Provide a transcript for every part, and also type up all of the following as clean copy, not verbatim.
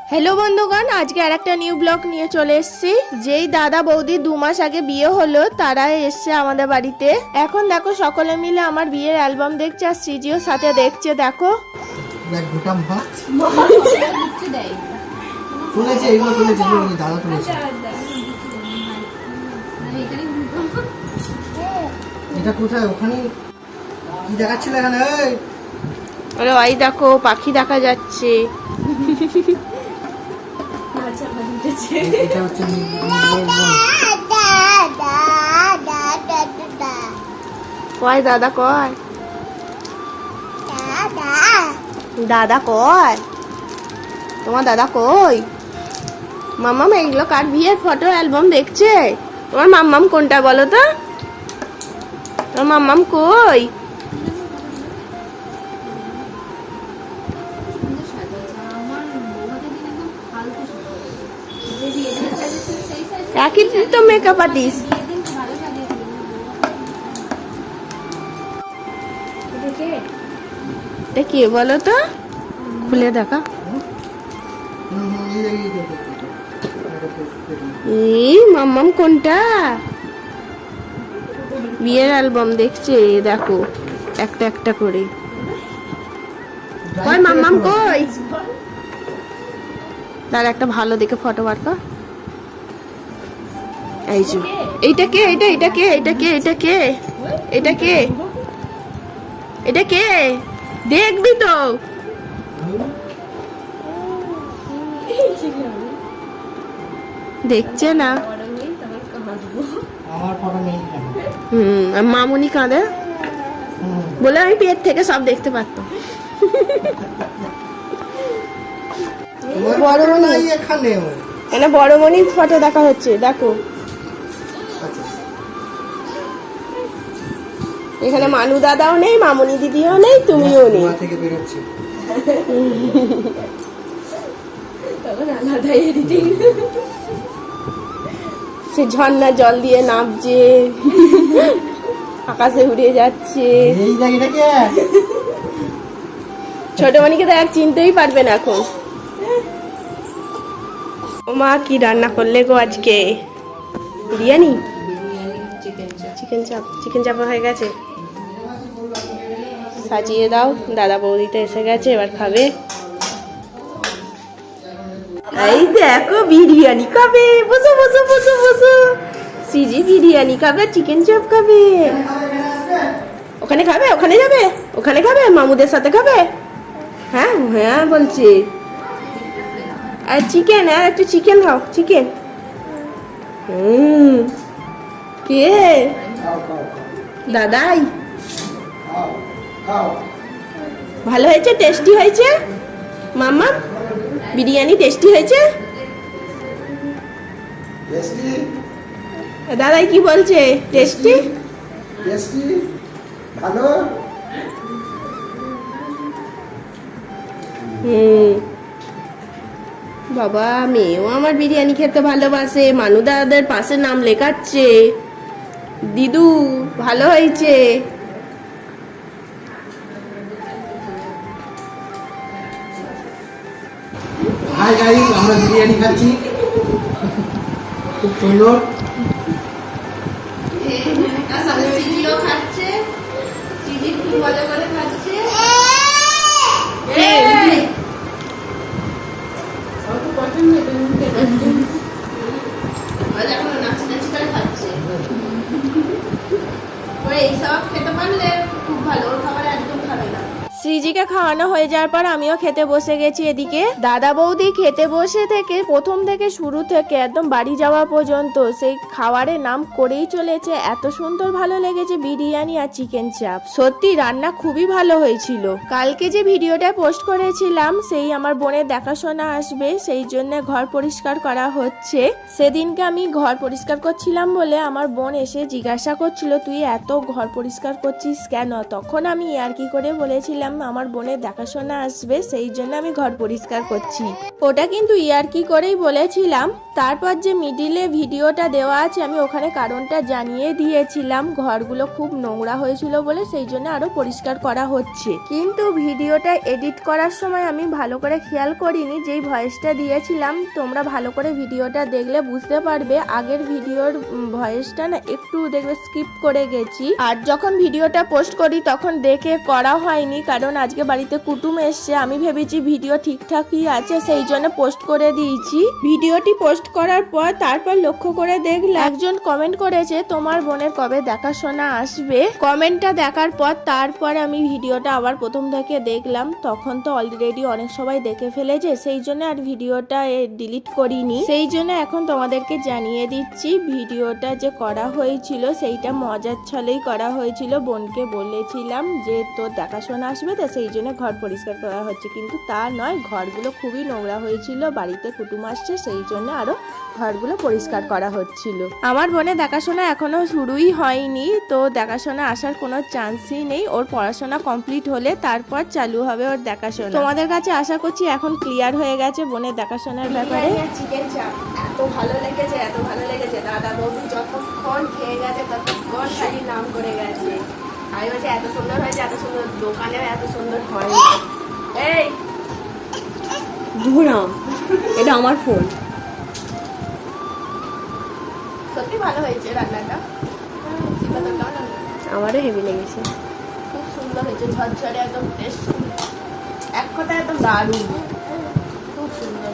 Hello बंधुगण आज के आरेकटा निउ ब्लग निये चले एसेछि। जेई दादा बौदी 2 मास आगे बिये हलो तारा एसेছে आमादेर बाड़ीते। এখন देखो सकले मिले आमार बियेर অ্যালবাম देखছে আর সিজিও साथे देखছে। देखो দেখ গোটাম ভাত তুলেছে এগুলো তুলেছে দাদা তুলেছে। এটা কোথায় ওখানে কি দেখাচ্ছিল এখানে? এই আরে ভাই দেখো পাখি দেখা যাচ্ছে। এটা হচ্ছে কয় দাদা কয় দাদা কয় তোমার দাদা কই? মাম্মাম এইগুলো কার বিয়ের ফটো অ্যালবাম দেখছে? তোমার মাম্মাম কোনটা বলো তো? তোমার মাম্মাম কই? একই তো মেকআপ আর্টিস্ট। এটা কে বলো তো? খুলে দেখা। এই মাম্মাম কোনটা? বিয়ের অ্যালবাম দেখছে দেখো একটা একটা করে। কই মাম্মাম কই? তার একটা ভালো দেখে ফটো বার কর। এই যে এইটা কে? এটা কে? এটা কে? এটা কে? এটা কে? এটা কে? দেখবি তো দেখছে না। আমার ফটো নেই। মামুনি কাঁদে বলে আমি পেট থেকে সব দেখতে পারতাম। বড়মণি এখানে এখানে বড়মণির ফটো দেখা হচ্ছে দেখো। এখানে মানু দাদাও নেই, মামুনি দিদিও নেই, তুমিও নেই। থেকে বেরোচ্ছে সে ঝর্ণা জল দিয়ে নামছে, আকাশে উড়ে যাচ্ছে। এই দেখ এটা কে? ছোট মনিকে তো এক চিনতেই পারবে না এখন। ও মা কি রান্না করলে গো আজকে? বিরিয়ানি, চিকেন চাপ হয়ে গেছে। সাজিয়ে দাও, দাদা বৌদিতে এসে গেছে, এবার খাবে। এই দেখো বিরিয়ানি খাবে, বসো বসো বসো বসো। সিজি বিরিয়ানি খাবে, চিকেন চাপ খাবে। ওখানে খাবে, ওখানে যাবে, ওখানে খাবে, মামুদের সাথে খাবে। হ্যাঁ হ্যাঁ বলছে। আর চিকেন, আর একটু চিকেন খাও, চিকেন। কে? দাদাই। ভালো হয়েছে? টেস্টি হয়েছে? মাম্মা বিরিয়ানি টেস্টি হয়েছে? দাদাই কি বলছে? টেস্টি টেস্টি ভালো। বাবা মেয়েও আমার বিরিয়ানি খেতে ভালোবাসে। মানু দাদাদের পাশে নাম লেখাচ্ছে। দিদু ভালো হয়েছে। হাই গাইস, আমরা বিরিয়ানি খাচ্ছি, খুব সুন্দর। সিজিও খাচ্ছে, সিজি খুব মজা করে খাচ্ছে। শ্রীজিকে খাওয়ানো হয়ে যাওয়ার পর আমিও খেতে বসে গেছি। এদিকে দাদা বৌদি খেতে বসে থেকে প্রথম থেকে শুরু থেকে একদম বাড়ি যাওয়া পর্যন্ত সেই খাবারের নাম করেই চলেছে। এত সুন্দর ভালো লেগেছে বিরিয়ানি আর চিকেন চাপ। সত্যি রান্না খুবই ভালো হয়েছিল। কালকে যে ভিডিওটা পোস্ট করেছিলাম সেই আমার বোনের দেখাশোনা আসবে, সেই জন্য ঘর পরিষ্কার করা হচ্ছে। সেদিনকে আমি ঘর পরিষ্কার করছিলাম বলে আমার বোন এসে জিজ্ঞাসা করছিল তুই এত ঘর পরিষ্কার করছিস কেন? তখন আমি আর কি করে বলেছিলাম আমার বোনের দেখাশোনা আসবে, সেই জন্য আমি ঘর পরিষ্কার করছি। ওটা কিন্তু ইয়ার্কি করেই বলেছিলাম। তারপর যে মিডিলে ভিডিওটা দেওয়া আছে আমি ওখানে কারণটা জানিয়ে দিয়েছিলাম, ঘরগুলো খুব নোংরা হয়েছিল বলে, সেই জন্য আরো পরিষ্কার করা হচ্ছে। কিন্তু ভিডিওটা এডিট করার সময় আমি ভালো করে খেয়াল করিনি, যেই ভয়েসটা দিয়েছিলাম তোমরা ভালো করে ভিডিওটা দেখলে বুঝতে পারবে আগের ভিডিওর ভয়েসটা না একটু দেখবে স্কিপ করে গেছি। আর যখন ভিডিওটা পোস্ট করি তখন দেখে করা হয়নি, কারণ আজকে বাড়িতে কুটুম এসছে। আমি ভেবেছি ভিডিও ঠিকঠাকই আছে, সেই জন্য পোস্ট করে দিয়েছি। ভিডিওটি পোস্ট করার পর তারপর লক্ষ্য করে দেখলাম একজন কমেন্ট করেছে তোমার বোনের কবে দেখাশোনা আসবে। কমেন্টটা দেখার পর তারপর আমি ভিডিওটা আবার প্রথম থেকে দেখলাম, তখন তো অলরেডি অনেক সবাই দেখে ফেলেছে, সেই জন্য আর ভিডিওটা ডিলিট করিনি। সেই জন্য এখন তোমাদেরকে জানিয়ে দিচ্ছি ভিডিওটা যে করা হয়েছিল সেইটা মজার ছলেই করা হয়েছিল। বোনকে বলেছিলাম যে তোর দেখাশোনা আসবে তো সেই জন্য ঘর পরিষ্কার করা হচ্ছে, কিন্তু তা নয়, ঘরগুলো খুবই নোংরা হয়েছিল, বাড়িতে কুটুম আসছে সেই জন্য আরো ঘরগুলো পরিষ্কার করা হচ্ছিল। আমার বোনের দেখাশোনা এখনো শুরুই হয়নি, তো দেখাশোনা আসার কোনো চান্সই নেই। ওর পড়াশোনা কমপ্লিট হলে তারপর চালু হবে ওর দেখাশোনা। তোমাদের কাছে আশা করছি এখন ক্লিয়ার হয়ে গেছে বোনের দেখাশোনার ব্যাপারে। চিকেন চাপ এত ভালো লেগেছে, এত ভালো লেগেছে, দাদা বৌদি যতক্ষণ খেয়ে গেছে ততক্ষণ খালি নাম করে গেছে। আমি বলছি এত সুন্দর হয়েছে, এত সুন্দর, দোকানেও এত সুন্দর হয়। এই ঘুরাম, এটা আমার ফোন। সত্যি ভালো হয়েছে রান্নাটা। আমারও হেভি লেগেছে, খুব সুন্দর হয়েছে, ঝরঝরে একদম টেস্ট, এক কথায় একদম দারুণ, খুব সুন্দর।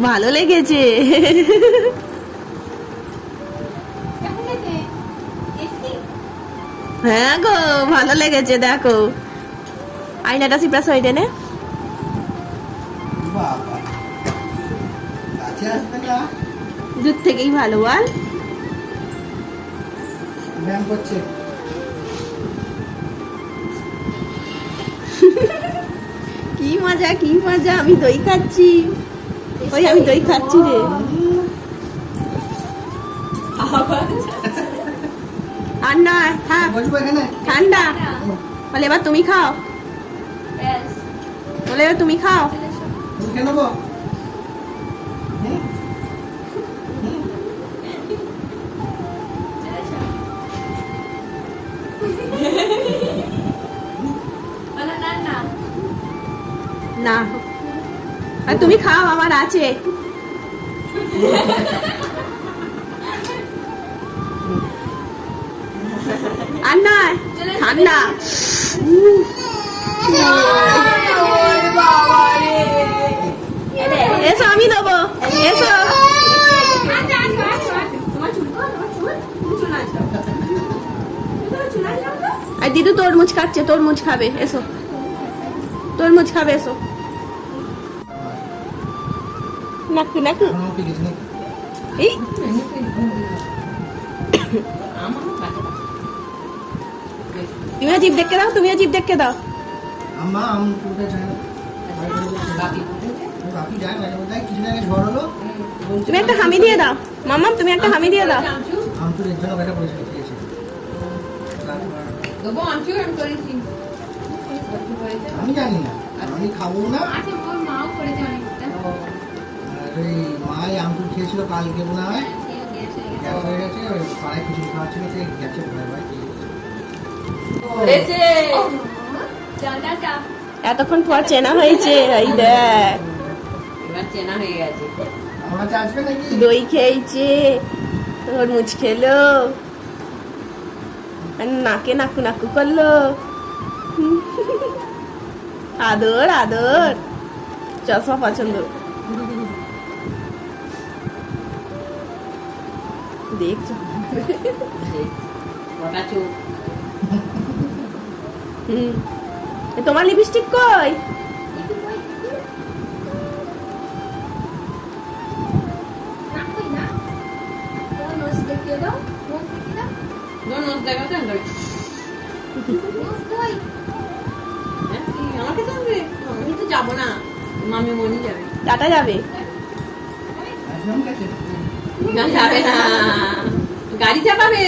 ভালো লেগেছে। হ্যাঁ গো ভালো লেগেছে। দেখো আয়নাটা সিপ্রাস হয়ে নে, বাবা কাছে আসবে না, দূর থেকেই ভালো। বল ব্যায়াম করছে। কি মজা, কি মজা। আমি দই খাচ্ছি, ওই আমি দই খাচ্ছি রে। আর না থাক, বসবো এখানে। ঠান্ডা। বলে এবার তুমি খাও, বলে এবার তুমি খাও। তুমি খেয়ে নেবো। না আর তুমি খাও, আমার আছে। আর না ঠান্ডা। এসো আমি দেবো, এসো। আর দিদু তরমুজ খাচ্ছে, তরমুজ খাবে, এসো তরমুজ খাবে, এসো। নাকু নাকু এখনো উঠে গেছে নাকি? এই তুমিও জিভ দেখে দাও, তুমিও জিভ দেখে দাও। আম্মা আম কোথায় যায় না? বাকি যায় মাঝে মধ্যে, কিছুদিন আগে ঝড় হলো, তুমি একটা হামি দিয়ে দাও মাম্মাম, তুমি একটা হামি দিয়ে দাও। আম তো এর জন্য বেটা পরিষ্কার খেয়েছে। আমি জানি না, আমি খাবো না। আর ওই মাই আমটুর খেয়েছিল কালকে মনে হয়, গ্যাস হয়ে গেছে, ওই পাড়ায় কিছু খাওয়াচ্ছিল, সেই গ্যাসে ভয় ভয় খেয়েছে। এতক্ষণ পর চেনা হয়েছে, এই দেখ আমার কাছে আসবে নাকি? দই খেয়েছে, তরমুজ খেলো, আর নাকে নাকু নাকু করলো। আদর আদর, চশমা পছন্দ। দেখছো তোমার লিপস্টিক কই? যাবো না, মামি মনি যাবে। টাটা যাবে, একদম গেছে। না যাবে না, গাড়ি চাপাবে।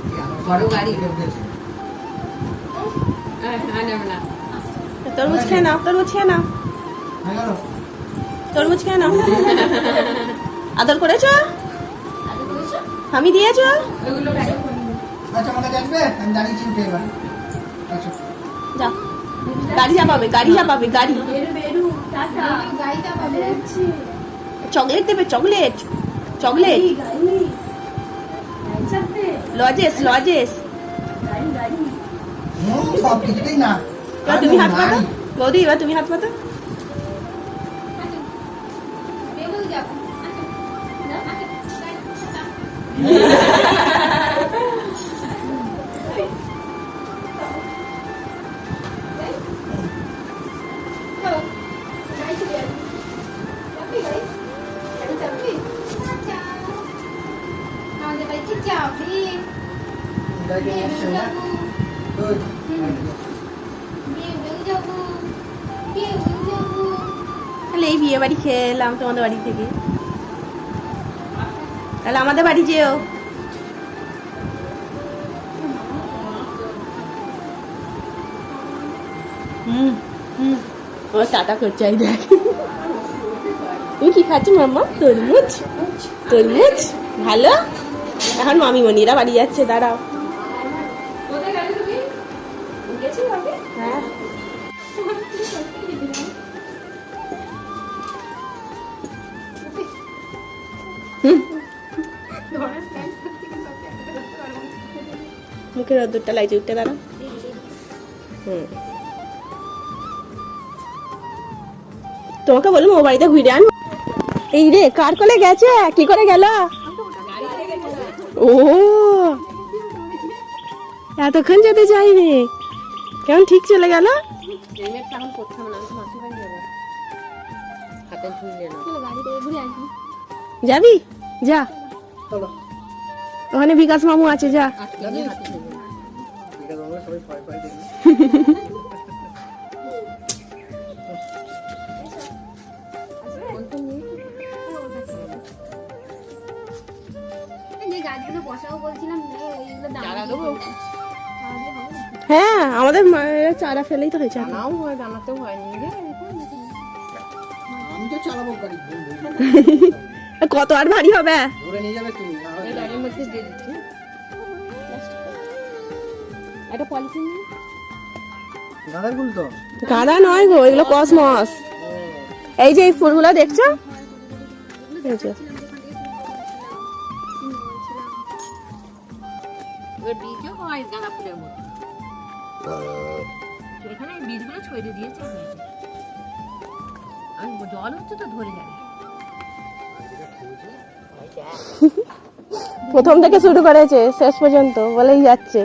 এই আলোটা বড় গাড়ি। টিকিট উঠেছে। নেবে না। তরমুজ খেয়ে নাও, তরমুজ খেয়ে নাও, হয়ে গেল? তরমুজ খেয়ে নাও। আদর করেছো? আমি দিয়েছো? ওইগুলো প্যাকেট করে দিন। আচ্ছা আমার কাছে আসবে, আমি দাঁড়িয়েছি উঠে এবার। আচ্ছা যাও, গাড়ি চাপাবে, গাড়ি চাপাবে, গাড়ি। চকলেট দেবে, চকলেট, চকলেট, লজেস, লজেস। সব কিছুতেই না। এবার তুমি হাত পাতো বৌদি, এবার তুমি হাত পাতো। গাড়ি নিয়ে আসছে না? ওই, তাহলে এই বিয়ে বাড়ি খেয়ে এলাম তোমাদের বাড়ি থেকে, তাহলে আমাদের বাড়ি যেও। ও টাটা করছে, এই দেখ। তুমি কি খাচ্ছ মাম্মা? তরমুজ, তরমুজ ভালো। এখন মামিমণিরা বাড়ি যাচ্ছে, দাঁড়াও। কোথায় গেলে তুমি? গেছি আগে? হ্যাঁ, মুখের রোদ্দুরটা লাগছে, উঠতে দাঁড়াও। তোমাকে বললাম ও বাড়িতে ঘুরে আন। এই রে, কার কোলে গেছে? কি করে গেল? ও এতক্ষণ যেতে চাইনি, কেমন ঠিক চলে গেল। হেলমেটটা এখন করতে হবে না, আমি তো মাসির বাড়ি যাবো। হাতে ঝুলিয়ে নাও। যাবি? যা, চলো। ওখানে বিকাশ মামু আছে, যা। আজকে নিয়ে হাতে ঝুলিয়ে নাও। ঠিক আছে, আমরা সবাই ভয় পাই দেখি। চারা দেবো? হ্যাঁ, আমাদের মায়েরা চারা ফেলেই তো হয়েছে। জানাও হয়, জানাতেও হয়নি রে। আমি তো চালাবো গাড়ি, ধরে কত আর ভারী হবে? নিয়ে যাবে তুমি, না হলে- এই গাড়ির মধ্যে দিয়ে দিচ্ছি। একটা পলিথিন নিয়ে। গাঁদার ফুল তো? গাঁদা নয় গো, এগুলো কসমস। এই যে এই ফুলগুলো দেখছো, এই যে। এবার বীজও হয় গাঁদা ফুলের মতো। এখানে এই বীজগুলো ছড়িয়ে দিয়েছে হয়েছে। আমি জল হচ্ছে তো ধরে যাবে। প্রথম থেকে শুরু করেছে, শেষ পর্যন্ত বলেই যাচ্ছে।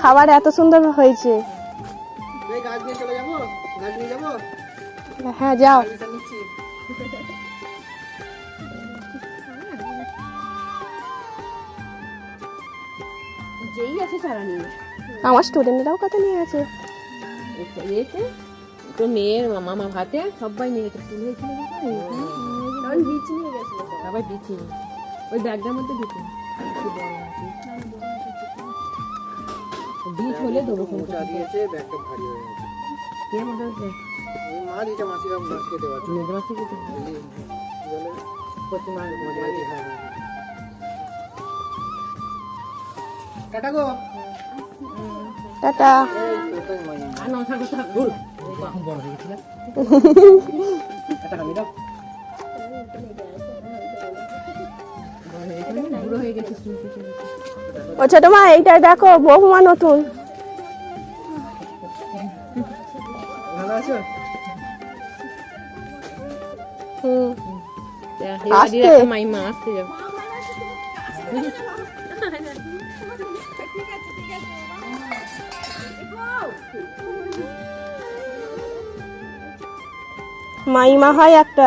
খাবার এত সুন্দর হয়েছে। এই গাছ নিয়ে চলে যাবো, গাছ নিয়ে যাবো। হ্যাঁ, যাও। গাড়িটা নিচ্ছি। যেই আছে চারা নিয়ে। আমার স্টুডেন্টরাও কত নিয়ে গেছে। এতে তো মেয়ের মামা ভাতে সবাই নিয়ে গেছে। ফুল হয়েছিল তখন বীজ নিয়ে গেছিল, সবাই বীজ নিয়ে ওই ব্যাগটার মধ্যে দিত। বীজ হলে দেবো। মোচা দিয়েছে, ব্যাগটা ভারী হয়ে গেছে। কে মজা হচ্ছে? ওই মা দিয়েছে, মাসিরা মাছ খেতে পারছো। মেজে মাছি খেতে বলে কচি মাছ মাঝি, হ্যাঁ হ্যাঁ। টাটা গো। টাটা। কোথায় মাঝি? আর নশা করতে হবে। এখন বড় হয়ে গেছিল। টাকা দাও। বুড়ো হয়ে গেছে। ও ছোট মা, এইটা দেখো, বহুমা নতুন। ভালো আছো? আসতে। মাইমা আসতে যাবে। মাইমা হয় একটা।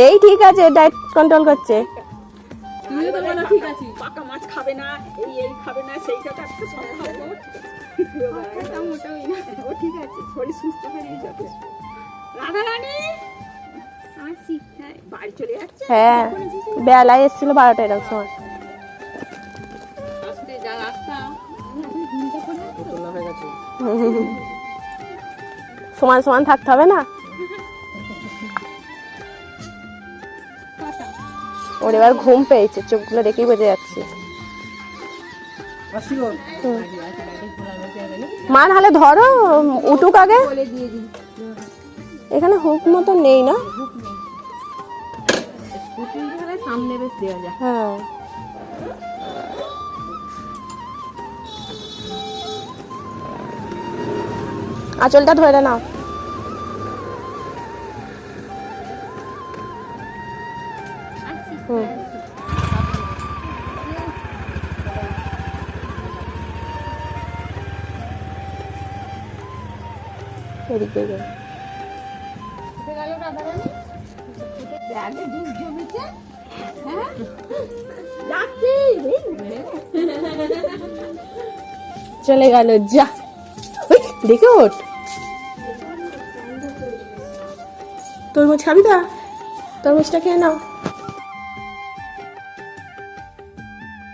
এই ঠিক আছে, ডায়েট কন্ট্রোল করছে। তুমিও তো বলো ঠিক আছে, পাকা মাছ খাবে না, এই খাবে না, সেইটা তো একটা সম্ভব মোটাই না। ও ঠিক আছে, শরীর সুস্থ হয়ে যথেষ্ট। রাধা রানী বাড়ি চলে যাচ্ছে হ্যাঁ বেলায় এসেছিল 12টা এরকম সময়। আসতে যা রাস্তা তোলা হয়ে গেছে। সমান সমান থাকতে হবে না। ওর এবার ঘুম পেয়েছে, চোখগুলো দেখেই বোঝা যাচ্ছে। আসছি গো। মা নাহলে ধরো, উঠুক আগে। বলে দিয়ে দিই এখানে হুক মতো নেই না? স্কুটি হলে সামনে বেশ দেওয়া যায়। হ্যাঁ আঁচলটা ধরে নাও। হুম এদিক দিয়ে যাও। ব্যাগে দুধ জমেছে হ্যাঁ যাচ্ছি চলে গেল যা। ওই, দেখে ওঠ। তরমুজ খাবি? তরমুজটা খেয়ে নাও।